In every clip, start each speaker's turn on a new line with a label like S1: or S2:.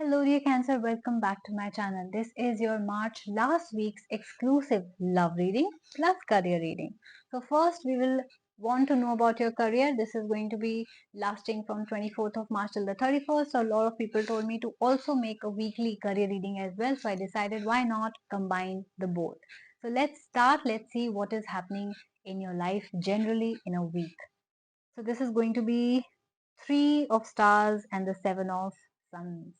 S1: Hello dear Cancer, welcome back to my channel. This is your March last week's exclusive love reading plus career reading. So first we will want to know about your career. This is going to be lasting from 24th of March till the 31st. So a lot of people told me to also make a weekly career reading as well. So I decided why not combine the both. So let's start. Let's see what is happening in your life generally in a week. So this is going to be 3 of stars and the 7 of suns.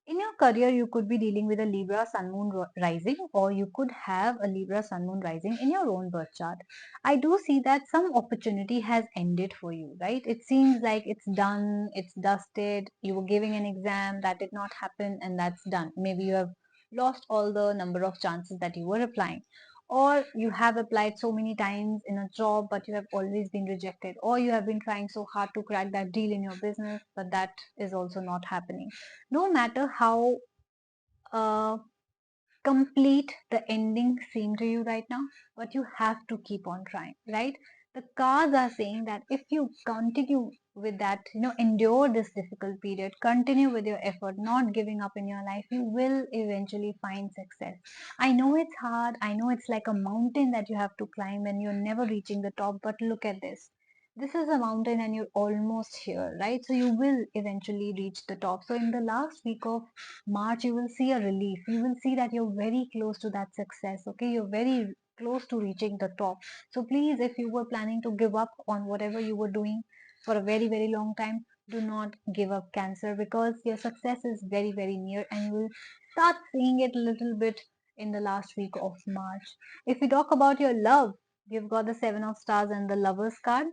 S1: In your career, you could be dealing with a Libra Sun Moon rising, or you could have a Libra Sun Moon rising in your own birth chart. I do see that some opportunity has ended for you, right? It seems like it's done, it's dusted. You were giving an exam, that did not happen, and that's done. Maybe you have lost all the number of chances that you were applying, or you have applied so many times in a job but you have always been rejected, or you have been trying so hard to crack that deal in your business but that is also not happening. No matter how uh, complete the ending seem to you right now, but you have to keep on trying, right? The cards are saying that if you continue with that, endure this difficult period, continue with your effort, not giving up in your life, you will eventually find success. I know it's hard, I know it's like a mountain that you have to climb and you're never reaching the top, but look at this. This is a mountain and you're almost here, right? So you will eventually reach the top. So in the last week of March, you will see a relief. You will see that you're very close to that success. Okay, you're very close to reaching the top. So please, if you were planning to give up on whatever you were doing for a very, very long time, do not give up, Cancer, because your success is very, very near and you will start seeing it a little bit in the last week of March. If we talk about your love, you've got the 7 of stars and the lovers card.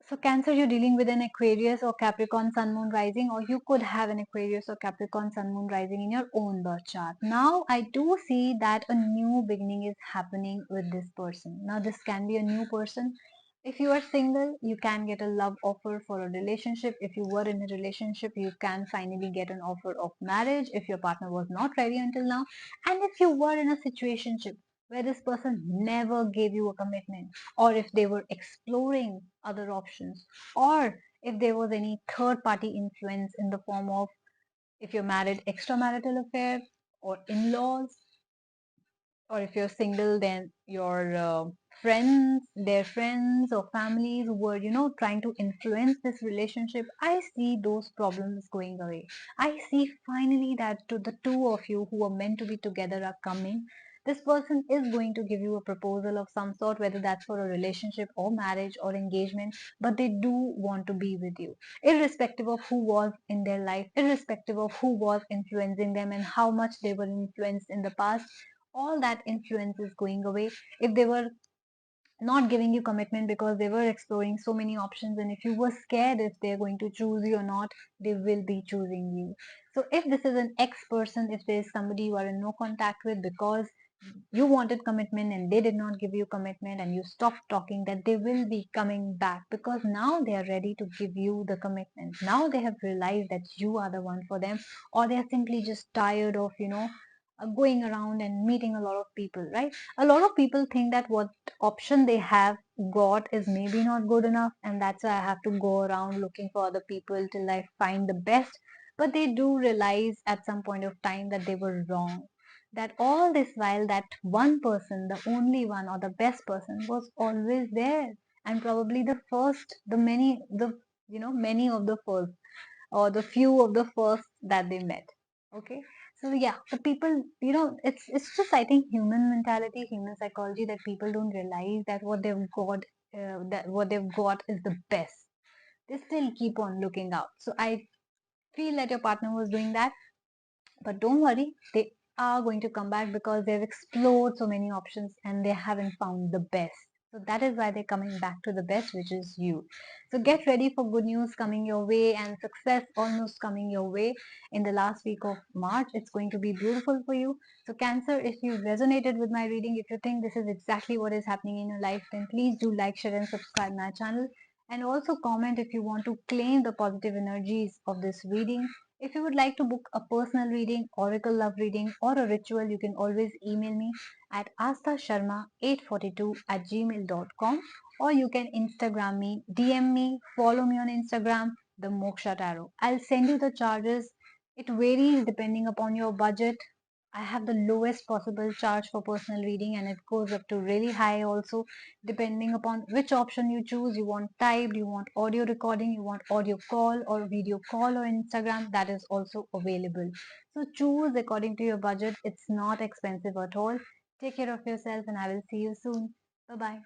S1: So Cancer, you're dealing with an Aquarius or Capricorn Sun Moon rising, or you could have an Aquarius or Capricorn Sun Moon rising in your own birth chart. Now, I do see that a new beginning is happening with this person. Now, this can be a new person. If you are single, you can get a love offer for a relationship. If you were in a relationship, you can finally get an offer of marriage if your partner was not ready until now. And if you were in a situationship where this person never gave you a commitment, or if they were exploring other options, or if there was any third party influence in the form of, if you're married, extramarital affair or in-laws, or if you're single, then your friends, their friends or families who were, trying to influence this relationship. I see those problems going away. I see finally that to the two of you who are meant to be together are coming. This person is going to give you a proposal of some sort, whether that's for a relationship or marriage or engagement, but they do want to be with you, irrespective of who was in their life, irrespective of who was influencing them and how much they were influenced in the past. All that influence is going away. If they were not giving you commitment because they were exploring so many options, and if you were scared if they're going to choose you or not, they will be choosing you. So if this is an ex person, if there is somebody you are in no contact with because you wanted commitment and they did not give you commitment and you stopped talking, that they will be coming back because now they are ready to give you the commitment. Now they have realized that you are the one for them, or they are simply just tired of going around and meeting a lot of people, right? A lot of people think that what option they have got is maybe not good enough, and that's why I have to go around looking for other people till I find the best. But they do realize at some point of time that they were wrong, that all this while that one person, the only one or the best person, was always there, and probably the first, the many, the many of the first, or the few of the first that they met. Okay, so yeah, the people, it's just, I think, human mentality, human psychology, that people don't realize that what they've got, that what they've got is the best. They still keep on looking out. So I feel that your partner was doing that, but don't worry, they are going to come back because they've explored so many options and they haven't found the best. So that is why they're coming back to the best, which is you. So get ready for good news coming your way and success almost coming your way in the last week of March. It's going to be beautiful for you. So Cancer, if you resonated with my reading, if you think this is exactly what is happening in your life, then please do like, share and subscribe my channel. And also comment if you want to claim the positive energies of this reading. If you would like to book a personal reading, oracle love reading, or a ritual, you can always email me at asthasharma842 at gmail.com, or you can Instagram me, DM me, follow me on Instagram, the Moksha Tarot. I'll send you the charges. It varies depending upon your budget. I have the lowest possible charge for personal reading, and it goes up to really high also, depending upon which option you choose. You want typed, you want audio recording, you want audio call or video call or Instagram, that is also available. So choose according to your budget. It's not expensive at all. Take care of yourself, and I will see you soon. Bye bye.